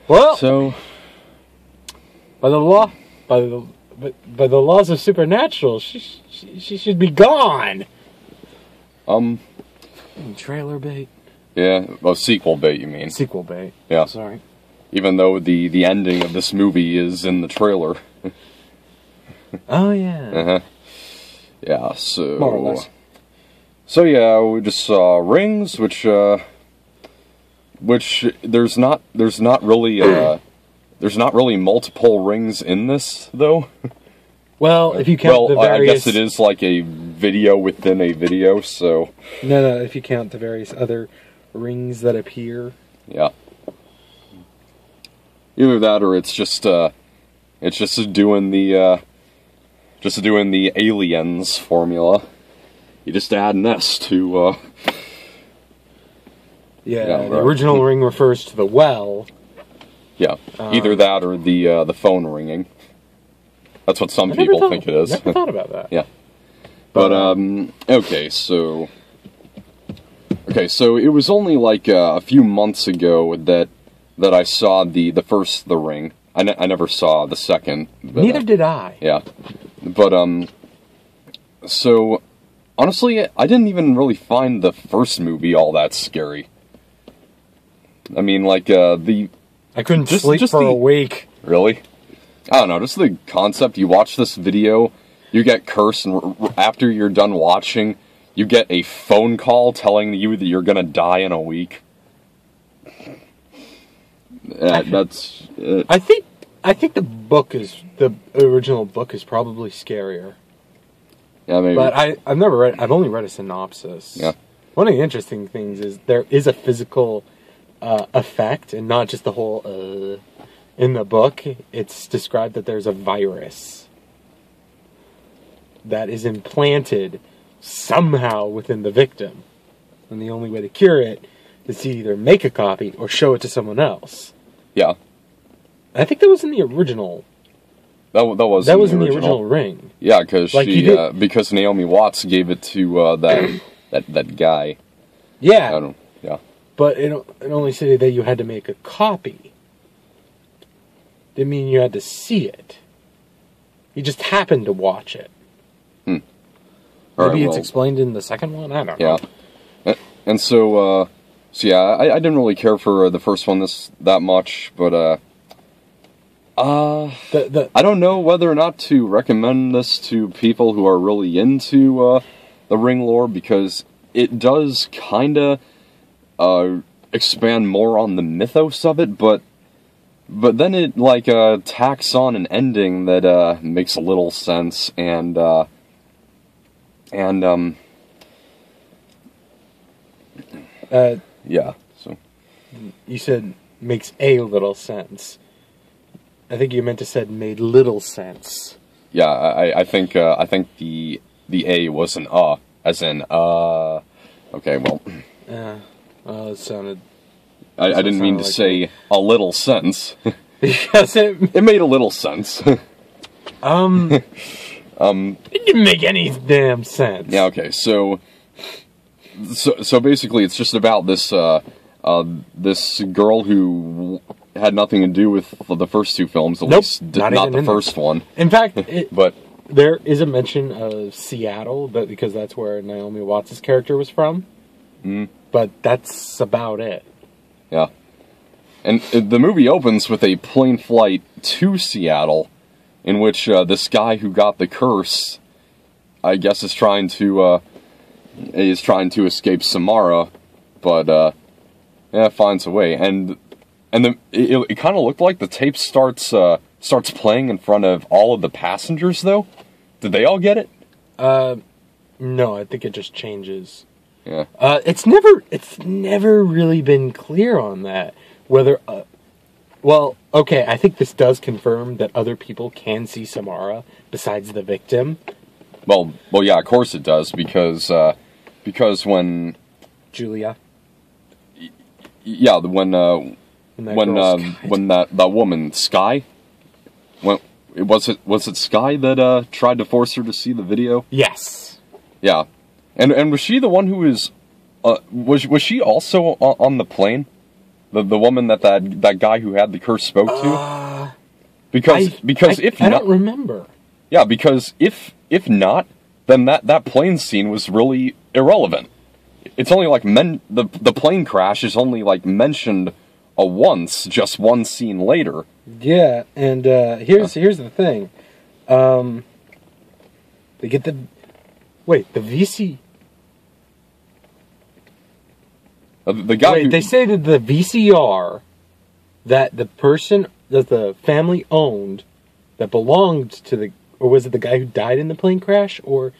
Well, So, by the laws of supernatural, she should be gone. Trailer bait. yeah, well, sequel bait, you mean? Sequel bait. Yeah. Sorry. Even though the ending of this movie is in the trailer. Oh yeah. Yeah, so... More or less. So yeah, we just saw Rings, which there's not really multiple rings in this, though. Well, if you count the various... I guess it is like a video within a video, so... No, if you count the various other rings that appear. Yeah. Either that, or it's just doing the aliens formula. You just add an S to, Yeah, the original ring refers to the well. Yeah, either that or the phone ringing. That's what some people think it is. Never thought about that. Yeah. But, okay, so it was only like a few months ago that I saw the first The Ring. I never saw the second. But, neither did I. Yeah. But, so, honestly, I didn't even really find the first movie all that scary. I mean, like, I couldn't sleep for a week. Really? I don't know, just the concept. You watch this video, you get cursed, and after you're done watching, you get a phone call telling you that you're gonna die in a week. That's... I think the original book is probably scarier. Yeah, maybe. But I've only read a synopsis. Yeah. One of the interesting things is there is a physical effect, and not just the whole, in the book, it's described that there's a virus that is implanted somehow within the victim. And the only way to cure it is to either make a copy or show it to someone else. Yeah. I think that was in the original. That was in the original Ring. Yeah, because Like because Naomi Watts gave it to that guy. Yeah. Yeah. But it only said that you had to make a copy. Didn't mean you had to see it. You just happened to watch it. Maybe it's explained in the second one? I don't know. Yeah. And so yeah, I didn't really care for the first one that much, but I don't know whether or not to recommend this to people who are really into the Ring lore, because it does kinda expand more on the mythos of it, but then it like tacks on an ending that makes a little sense, and yeah. So you said makes a little sense. I think you meant to said made little sense. Yeah, I think the A was an as in okay, well. It sounded... I didn't mean to say a little sense. Because it made a little sense. It didn't make any damn sense. Yeah, okay, so basically it's just about this this girl who had nothing to do with the first two films, at least not the first one. In fact, but there is a mention of Seattle, because that's where Naomi Watts' character was from. But that's about it. Yeah. And the movie opens with a plane flight to Seattle, in which this guy who got the curse, I guess, is trying to escape Samara, but finds a way. And it kind of looked like the tape starts playing in front of all of the passengers, though. Did they all get it? No, I think it just changes. Yeah. It's never really been clear on that. Whether, well, okay, I think this does confirm that other people can see Samara besides the victim. Well, yeah, of course it does, because when Julia. Yeah, when that woman Sky, was it Sky that tried to force her to see the video? Yes. Yeah. And was she the one who was she also on the plane? The woman that guy who had the curse spoke to? Because if I not, don't remember. Yeah, because if not, then that plane scene was really irrelevant. It's only like the plane crash is only like mentioned just one scene later. Yeah, and here's the thing. They get the VC. The guy. They say that the VCR that the family owned that belonged to or was it the guy who died in the plane crash, or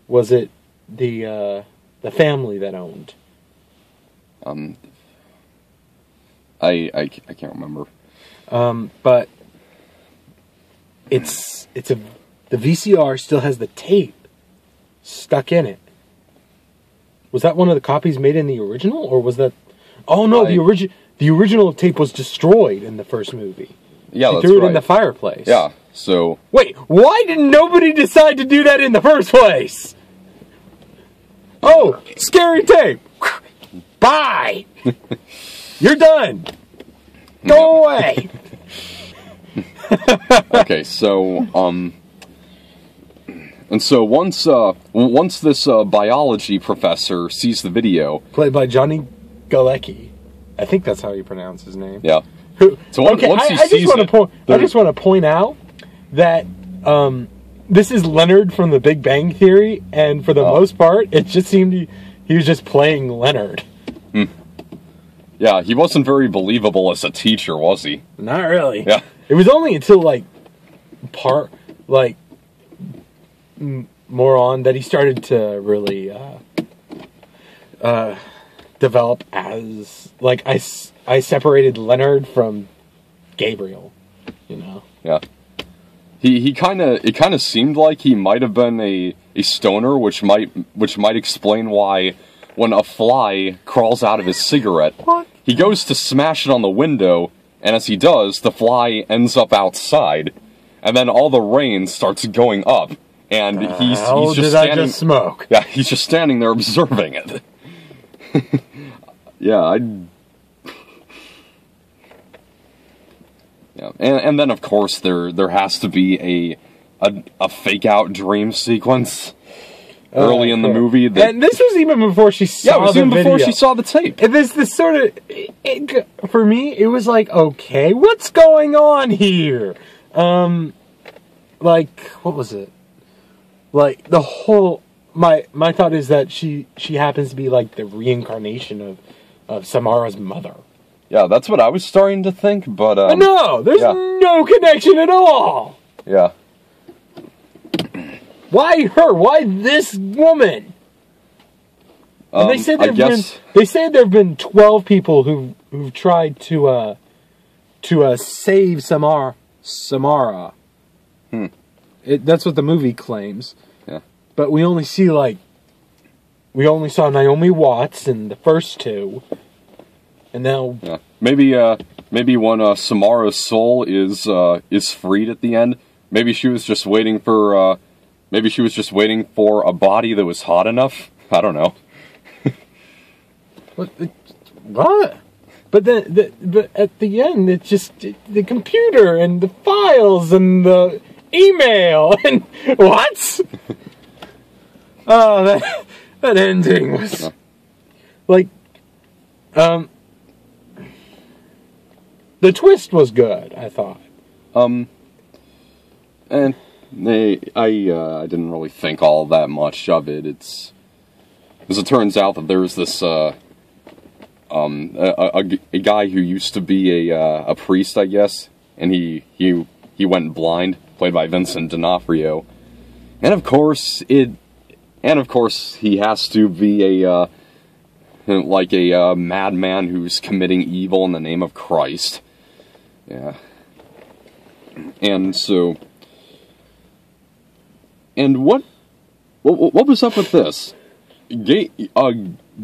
was it the family that owned? I can't remember. But the VCR still has the tape stuck in it. Was that one of the copies made in the original, or was that? Oh no, the original tape was destroyed in the first movie. Yeah, they threw it in the fireplace. Yeah. So wait, why did nobody decide to do that in the first place? Oh, scary tape. Bye. You're done. Go away. Okay, so and so once this biology professor sees the video, played by Johnny Galecki, I think that's how you pronounce his name. Yeah. So once I just want to point out that this is Leonard from The Big Bang Theory, and for the most part, it just seemed he was just playing Leonard. Yeah, he wasn't very believable as a teacher, was he? Not really. Yeah. It was only until more on that he started to really develop as I separated Leonard from Gabriel, you know. Yeah. It kind of seemed like he might have been a stoner, which might explain why when a fly crawls out of his cigarette, he goes to smash it on the window, and as he does, the fly ends up outside, and then all the rain starts going up, and he's just standing. I just smoke? Yeah, he's just standing there observing it. Yeah, Yeah, and then of course there has to be a fake out dream sequence early in the movie. And this was even before she saw it was even before she saw the tape. And this sort of for me, it was like, okay, what's going on here? What was it? Like the whole my thought is that she happens to be like the reincarnation of Samara's mother. Yeah, that's what I was starting to think, but no, there's no connection at all. Yeah. Why her? Why this woman? And they say there've been 12 people who've tried to save Samara. That's what the movie claims. Yeah. But we only saw Naomi Watts in the first two. And now, maybe when Samara's soul is freed at the end, maybe she was just waiting for a body that was hot enough. I don't know. What? But then, but at the end, it's just the computer and the files and the email and what? Oh, that ending was the twist was good, I thought. And I didn't really think all that much of it. It's as it turns out that there's this a guy who used to be a priest, I guess, and he went blind, played by Vincent D'Onofrio, and of course he has to be a madman who's committing evil in the name of Christ. Yeah. And so, and what was up with this?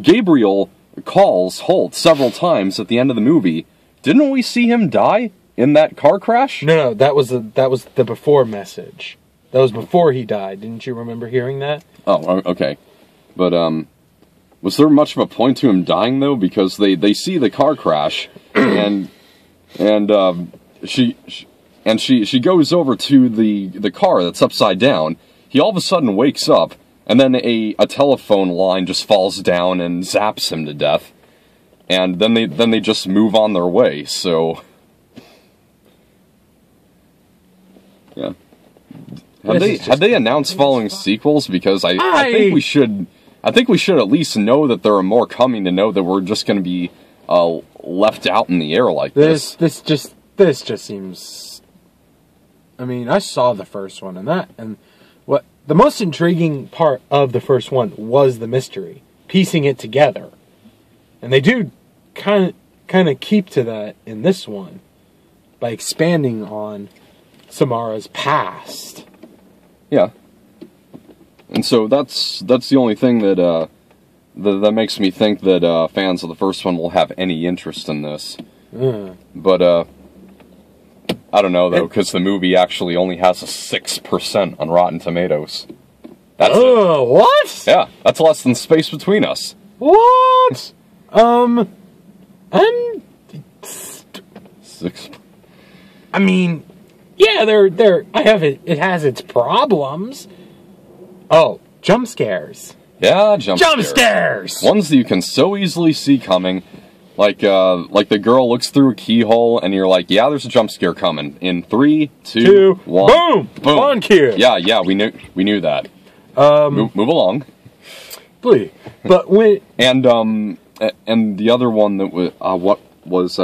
Gabriel calls Holt several times at the end of the movie. Didn't we see him die in that car crash? No, that was the before message. That was before he died. Didn't you remember hearing that? Oh, okay. But Was there much of a point to him dying though? Because they see the car crash, and she goes over to the car that's upside down. He all of a sudden wakes up, and then a telephone line just falls down and zaps him to death. And then they just move on their way. So yeah, had they announced following sequels? Because I think we should. I think we should at least know that there are more coming, to know that we're just going to be left out in the air like this. This just seems. I mean, I saw the first one, and what the most intriguing part of the first one was the mystery, piecing it together, and they do kind of keep to that in this one by expanding on Samara's past. Yeah. And so that's the only thing that makes me think that fans of the first one will have any interest in this. But I don't know though, because the movie actually only has a 6% on Rotten Tomatoes. That's what? Yeah, that's less than Space Between Us. What? I'm 6. I mean, yeah, they're. I have it. It has its problems. Oh, jump scares. Yeah, jump scares. Ones that you can so easily see coming. Like the girl looks through a keyhole, and you're like, yeah, there's a jump scare coming. In 3, 2, 1, boom! On cue. Yeah, we knew that. Move along. Please. But when and the other one that was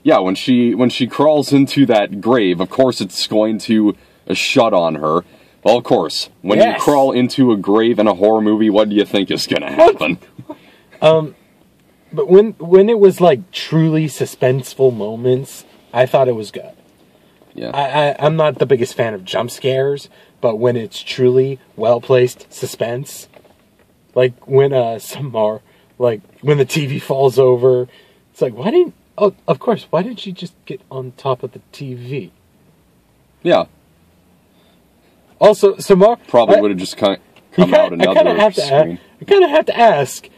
when she crawls into that grave, of course it's going to shut on her. Well, of course, when you crawl into a grave in a horror movie, what do you think is going to happen? But when it was like truly suspenseful moments, I thought it was good. Yeah. I'm not the biggest fan of jump scares, but when it's truly well-placed suspense, like when when the TV falls over, it's like, why didn't she just get on top of the TV? Yeah. Also, Samara probably would have just come out another screen. I kind of have to ask,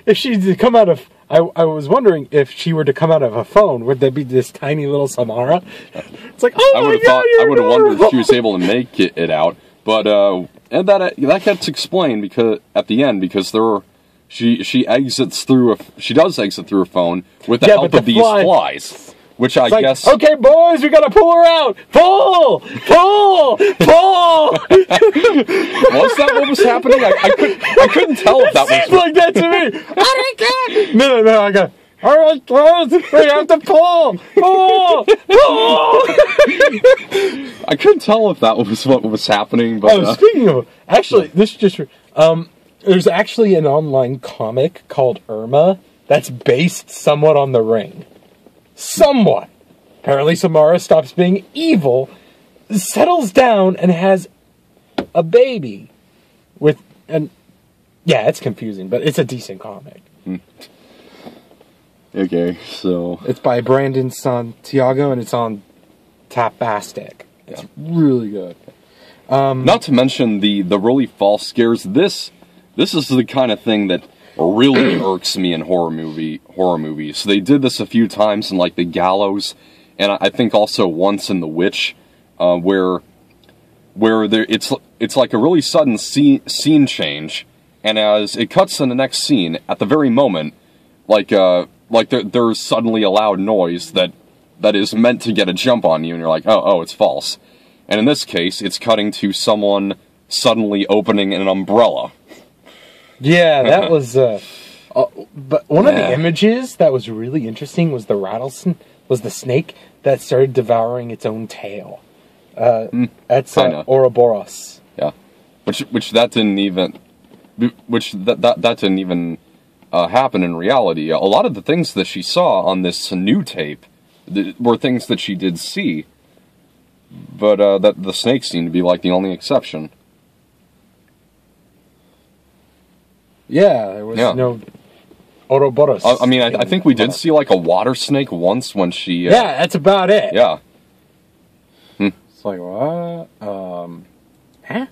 if she's to come out of, I was wondering if she were to come out of a phone, would there be this tiny little Samara? It's like, oh my God, I would have wondered if she was able to make it out, but and that gets explained because at the end, because she does exit through a phone with the help of these flies. Which I guess... Okay, boys, we gotta pull her out! Pull! Pull! Pull! Was that what was happening? I couldn't tell if that was... It seemed like that to me! No, I got... Alright, guys, we have to pull! Pull! Pull! I couldn't tell if that was what was happening, but... Speaking of... Actually, this is just... there's actually an online comic called Irma that's based somewhat on The Ring. Somewhat. Apparently Samara stops being evil, settles down, and has a baby with... yeah, it's confusing, but it's a decent comic. Okay, so... It's by Brandon Santiago, and it's on Tapastic. It's really good. Not to mention the really false scares. This is the kind of thing that really irks me in horror movies. They did this a few times in like The Gallows, and I think also once in The Witch, where it's like a really sudden scene change, and as it cuts to the next scene, at the very moment, there's suddenly a loud noise that is meant to get a jump on you, and you're like, oh, it's false. And in this case, it's cutting to someone suddenly opening an umbrella. Yeah, that was, but one of the images that was really interesting was the snake that started devouring its own tail. That's Ouroboros. Yeah, which that didn't even happen in reality. A lot of the things that she saw on this new tape were things that she did see, but that the snake seemed to be like the only exception. Yeah, there was no Ouroboros. I mean, I think we did see like a water snake once when she... yeah, that's about it. Yeah. It's like, what? Huh?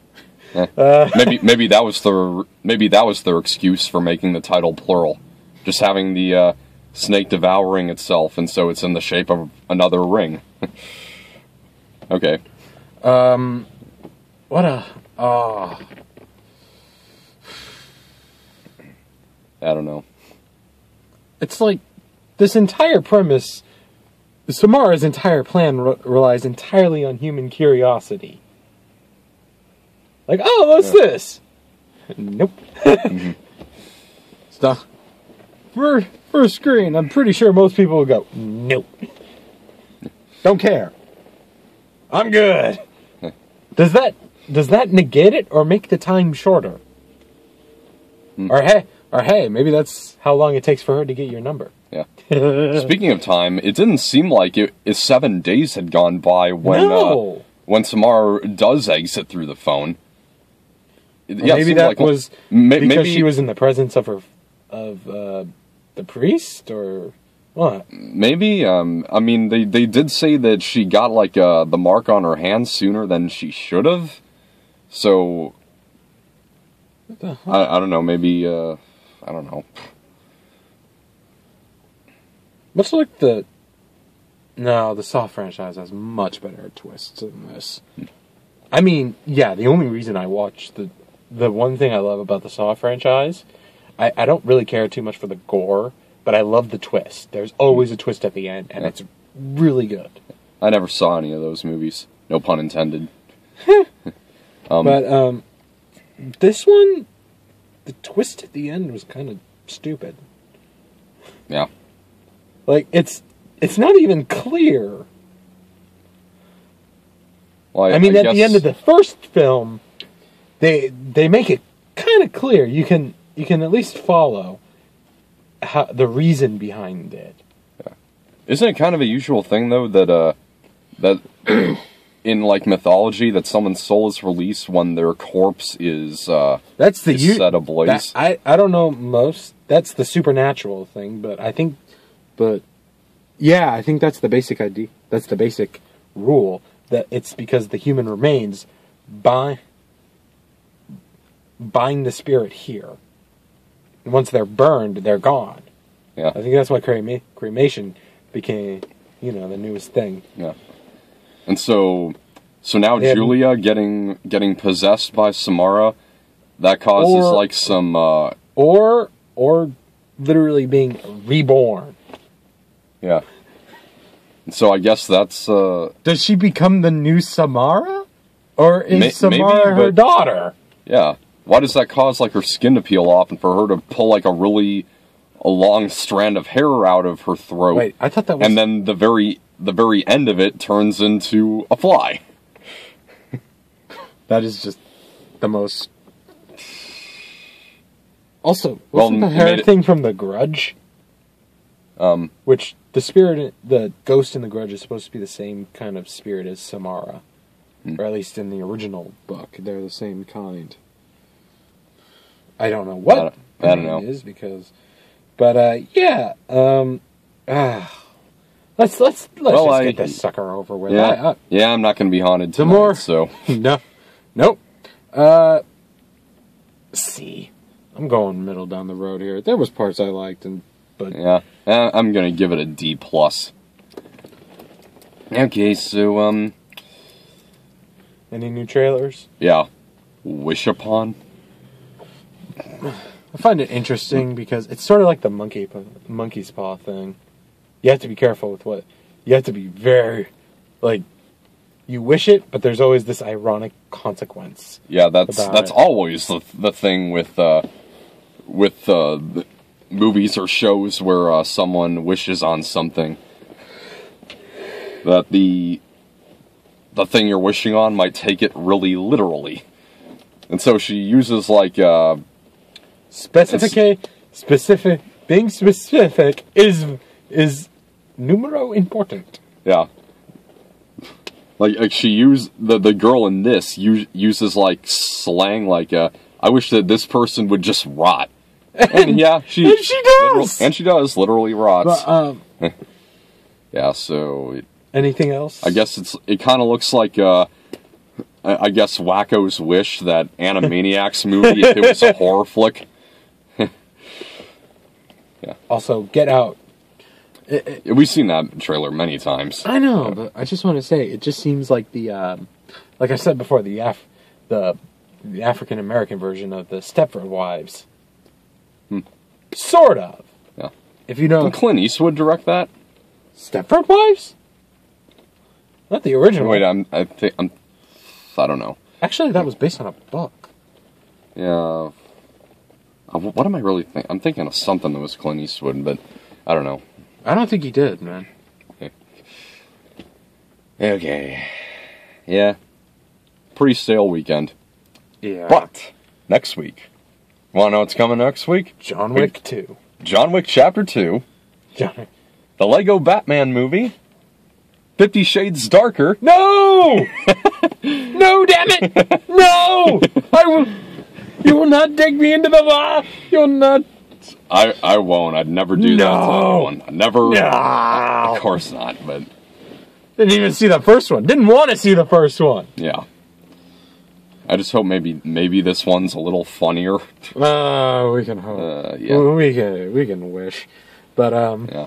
Maybe that was their excuse for making the title plural, just having the snake devouring itself, and so it's in the shape of another ring. Okay. What a I don't know. It's like this entire premise. Samara's entire plan relies entirely on human curiosity. Like, oh, what's this? Nope. Stuff. For a screen, I'm pretty sure most people will go, nope. Don't care. I'm good. Does that negate it or make the time shorter? Or hey, maybe that's how long it takes for her to get your number. Yeah. Speaking of time, it didn't seem like 7 days had gone by when Samara does exit through the phone. Maybe that was because she was in the presence of the priest, or what? Maybe. I mean, they did say that she got like the mark on her hand sooner than she should have. So what the hell? I don't know. Maybe I don't know. Much like the Saw franchise has much better twists than this. I mean, yeah, the only reason I watched the one thing I love about the Saw franchise, I don't really care too much for the gore, but I love the twist. There's always a twist at the end, and it's really good. I never saw any of those movies. No pun intended. But this one, the twist at the end was kind of stupid. Yeah. Like, it's not even clear. Well, I mean, at the end of the first film, they make it kind of clear. You can at least follow the reason behind it. Yeah. Isn't it kind of a usual thing though that in like mythology that someone's soul is released when their corpse is set ablaze? I don't know that's the supernatural thing, but I think that's the basic idea. That's the basic rule, that it's because the human remains bind the spirit here. And once they're burned, they're gone. Yeah. I think that's why cremation became, the newest thing. Yeah. And so now Julia getting possessed by Samara, that causes some or literally being reborn. Yeah. And so I guess that's does she become the new Samara? Or is Samara her daughter? Yeah. Why does that cause her skin to peel off and for her to pull a long strand of hair out of her throat? Wait, I thought that was... And then the very end of it turns into a fly. That is just the most... Also, wasn't the hair thing from The Grudge? Which the ghost in The Grudge is supposed to be the same kind of spirit as Samara. Or at least in the original book, they're the same kind. I don't know what I don't know. It is because, but yeah. Let's just get this sucker over with. Yeah, I'm not going to be haunted tonight. So nope. See, I'm going middle down the road here. There was parts I liked, but yeah, I'm going to give it a D+. Okay, so any new trailers? Yeah, Wish Upon. I find it interesting because it's sort of like the monkey's paw thing. You have to be careful with what... You have to be very... you wish it, but there's always this ironic consequence. Yeah, that's always the thing with movies or shows where someone wishes on something. That the thing you're wishing on might take it really literally. And so she uses being specific is numero important. Yeah. Like she used the girl in this uses slang I wish that this person would just rot. And yeah, she does. And she does literally rots. But, yeah, so anything else? I guess it kind of looks like I guess Wacko's Wish, that Animaniacs movie, if it was a horror flick. Also, Get Out. We've seen that trailer many times. I know, but I just want to say, it just seems like like I said before, the African American version of the Stepford Wives. Sort of. Yeah. If you know, Did Clint Eastwood direct that? Stepford Wives? Not the original. Wait, I don't know. Actually, that was based on a book. Yeah. What am I really thinking? I'm thinking of something that was Clint Eastwood, but I don't know. I don't think he did, man. Okay. Yeah. Pretty stale weekend. Yeah. But, next week. Want to know what's coming next week? John Wick 2. John Wick Chapter 2. John. The Lego Batman movie. 50 Shades Darker. No! No, damn it! No! You will not dig me into the law! You'll not... I won't. I'd never do that to anyone. I'd never... No! Of course not, but... Didn't even see the first one. Didn't want to see the first one. Yeah. I just hope maybe this one's a little funnier. We can hope. Yeah. We can wish. But, Yeah.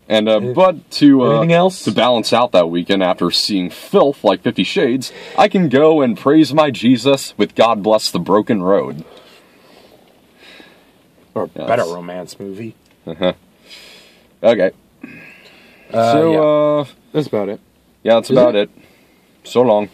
And, but to... anything else? To balance out that weekend after seeing filth like 50 Shades, I can go and praise my Jesus with God Bless the Broken Road. Or better romance movie. Okay. Yeah. That's about it. Yeah, that's about it. So long.